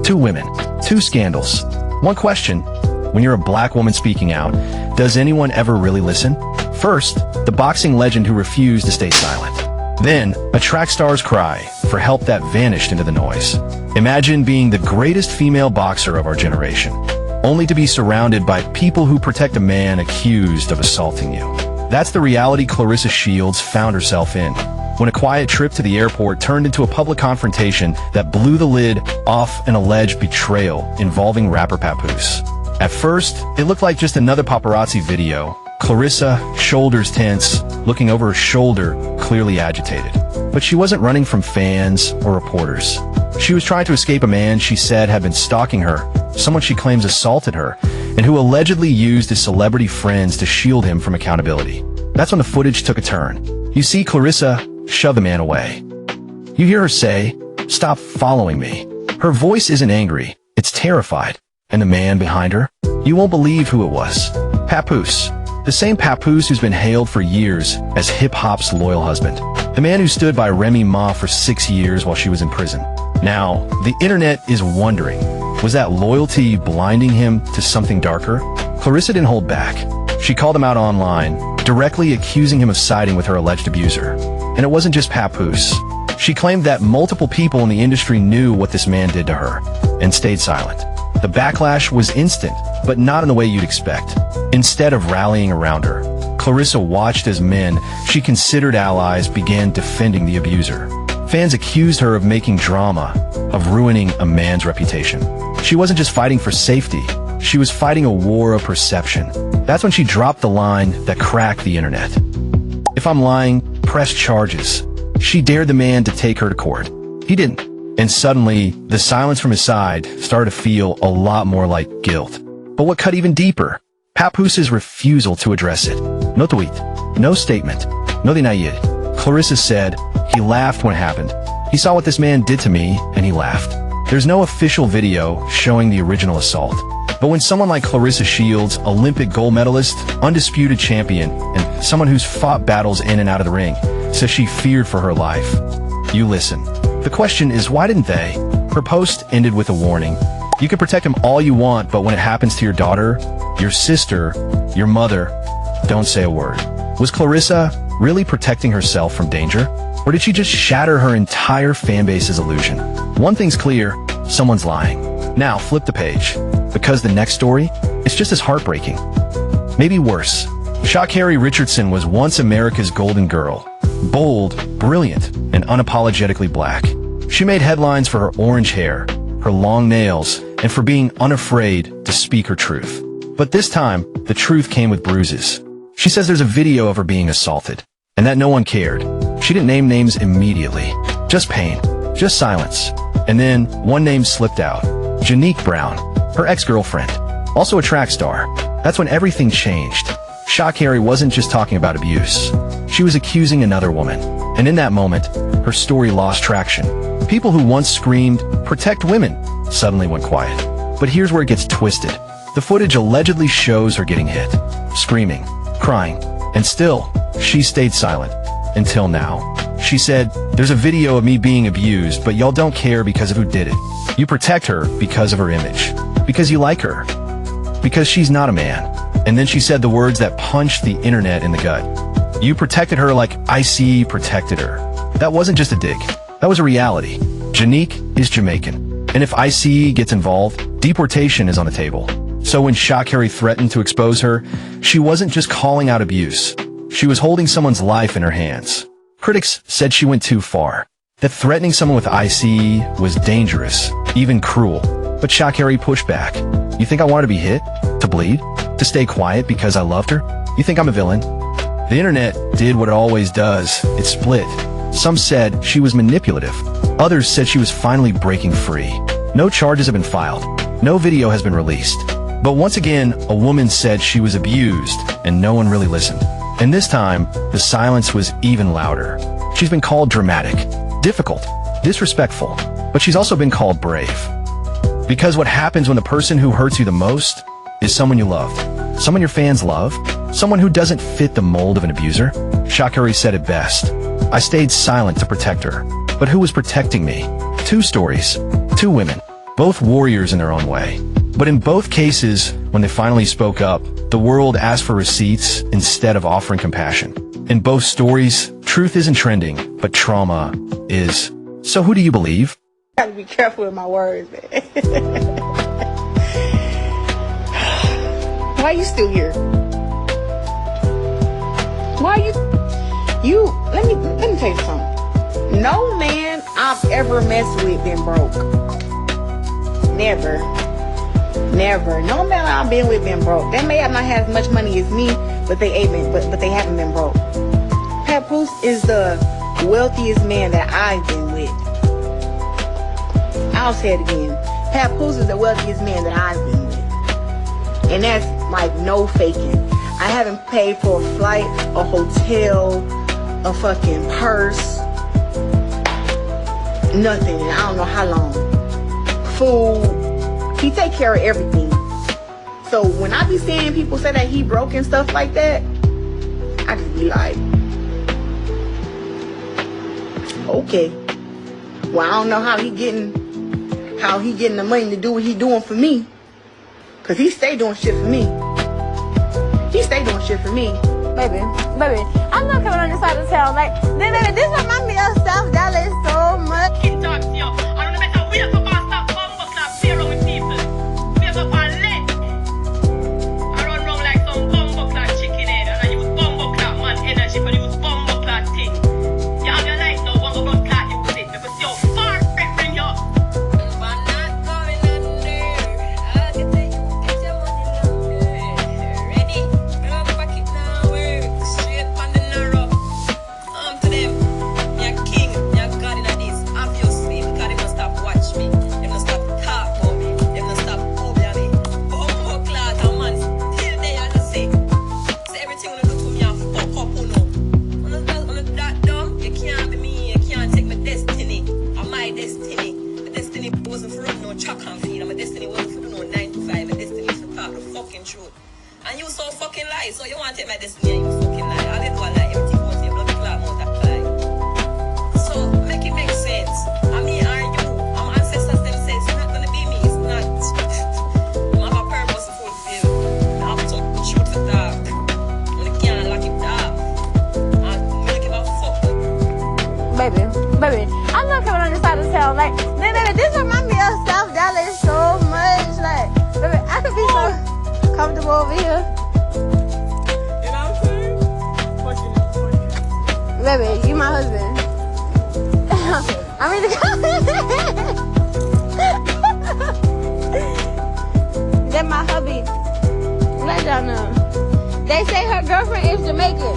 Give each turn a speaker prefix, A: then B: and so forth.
A: Two women, two scandals. One question: when you're a black woman speaking out, does anyone ever really listen? First, the boxing legend who refused to stay silent. Then, a track star's cry for help that vanished into the noise. Imagine being the greatest female boxer of our generation, only to be surrounded by people who protect a man accused of assaulting you. That's the reality Clarissa Shields found herself in, when a quiet trip to the airport turned into a public confrontation that blew the lid off an alleged betrayal involving rapper Papoose. At first, it looked like just another paparazzi video. Clarissa, shoulders tense, looking over her shoulder, clearly agitated. But she wasn't running from fans or reporters. She was trying to escape a man she said had been stalking her, someone she claims assaulted her, and who allegedly used his celebrity friends to shield him from accountability. That's when the footage took a turn. You see Clarissa shove the man away. You hear her say, "Stop following me." Her voice isn't angry, it's terrified. And the man behind her? You won't believe who it was. Papoose. The same Papoose who's been hailed for years as hip-hop's loyal husband. The man who stood by Remy Ma for 6 years while she was in prison. Now, the internet is wondering, was that loyalty blinding him to something darker? Clarissa didn't hold back. She called him out online, directly accusing him of siding with her alleged abuser. And it wasn't just Papoose. She claimed that multiple people in the industry knew what this man did to her, and stayed silent. The backlash was instant, but not in the way you'd expect. Instead of rallying around her, Clarissa watched as men she considered allies began defending the abuser. Fans accused her of making drama, of ruining a man's reputation. She wasn't just fighting for safety, she was fighting a war of perception. That's when she dropped the line that cracked the internet. "If I'm lying, press charges." She dared the man to take her to court. He didn't. And suddenly, the silence from his side started to feel a lot more like guilt. But what cut even deeper? Papoose's refusal to address it. No tweet, no statement, no denied. Clarissa said, "He laughed when it happened. He saw what this man did to me, and he laughed." There's no official video showing the original assault. But when someone like Clarissa Shields, Olympic gold medalist, undisputed champion, and someone who's fought battles in and out of the ring, says she feared for her life, you listen. The question is, why didn't they? Her post ended with a warning. You can protect him all you want, but when it happens to your daughter, your sister, your mother, don't say a word. Was Clarissa really protecting herself from danger? Or did she just shatter her entire fanbase's illusion? One thing's clear, someone's lying. Now flip the page, because the next story is just as heartbreaking. Maybe worse. Sha'Carri Richardson was once America's golden girl. Bold, brilliant, and unapologetically black. She made headlines for her orange hair, her long nails, and for being unafraid to speak her truth. But this time, the truth came with bruises. She says there's a video of her being assaulted, and that no one cared. She didn't name names immediately. Just pain, just silence. And then, one name slipped out. Janeek Brown, her ex-girlfriend, also a track star. That's when everything changed. Sha'Carri wasn't just talking about abuse. She was accusing another woman. And in that moment, her story lost traction. People who once screamed, "Protect women," suddenly went quiet. But here's where it gets twisted. The footage allegedly shows her getting hit, screaming, crying, and still, she stayed silent. Until now. She said, "There's a video of me being abused, but y'all don't care because of who did it. You protect her because of her image. Because you like her. Because she's not a man." And then she said the words that punched the internet in the gut. "You protected her like ICE protected her." That wasn't just a dig. That was a reality. Janeek is Jamaican. And if ICE gets involved, deportation is on the table. So when Sha'Carri threatened to expose her, she wasn't just calling out abuse. She was holding someone's life in her hands. Critics said she went too far. That threatening someone with ICE was dangerous, even cruel. But Sha'Carri pushed back. "You think I wanted to be hit? To bleed? To stay quiet because I loved her? You think I'm a villain?" The internet did what it always does. It split. Some said she was manipulative. Others said she was finally breaking free. No charges have been filed. No video has been released. But once again, a woman said she was abused, and no one really listened. And this time, the silence was even louder. She's been called dramatic, difficult, disrespectful, but she's also been called brave. Because what happens when the person who hurts you the most is someone you loved, someone your fans love, someone who doesn't fit the mold of an abuser? Sha'Carri said it best. "I stayed silent to protect her. But who was protecting me?" Two stories, two women, Both warriors in their own way. But in both cases, when they finally spoke up, the world asked for receipts instead of offering compassion. In both stories, truth isn't trending, but trauma is. So who do you believe?
B: I gotta be careful with my words, man. Why are you still here? Why are you let me tell you something. No man I've ever messed with been broke. Never. No man I've been with been broke. They may have not had as much money as me, but they haven't been broke. Papoose is the wealthiest man that I've been with. I'll say it again. Papoose is the wealthiest man that I've been with. And that's like no faking. I haven't paid for a flight, a hotel, a fucking purse, nothing in I don't know how long. Food. He take care of everything. So when I be seeing people say that he broke and stuff like that, I just be like, okay. Well, I don't know how he getting the money to do what he doing for me. Cause he stay doing shit for me.
C: Baby, I'm not coming on this side of town. Like, baby, this remind me of South Dallas so much.
D: Can talk to you. I don't know matter where you pass that bumbo clap, play around with people. Face up and let. I run around like some bumbo clap chicken head, and I use bumbo clap man energy, but use bumbo clap thing. You have your life now, bumbo clap clap you sit, because you're far bring you. I'm not going under. I can take you, get your money longer. Ready? Grab back it now, work straight on the narrow. To them, me a king, me a god in this. Obviously, because they must stop watch me. They must stop talk about me. They must stop over me. Bumbo clout and man, till they are say. So everything when you do to me, I fuck up, you know. When you that dumb, you can't be me. You can't take my destiny. Or my destiny. My destiny wasn't for run no track and field. My destiny wasn't for do no 9 to 5. My destiny is to talk the fucking truth. And you so fucking lie. So you want to take my destiny and you fucking lie. All you do is lie. Everything you want to blood clot mouth that lie. So make it make sense. I mean, are you? Our ancestors them say it's not gonna be me. It's not. I have a purpose to fulfill. I have to shoot for that. And I can't lock it down. I don't give a fuck.
C: Baby, I'm not coming on this side of town. Like, baby, this remind me of South Dallas so much. Like, baby, I could be so comfortable over here.
B: You know what I'm saying?
C: Baby, you my husband. I mean, they're my hubby. Let y'all know. They say her girlfriend is Jamaican.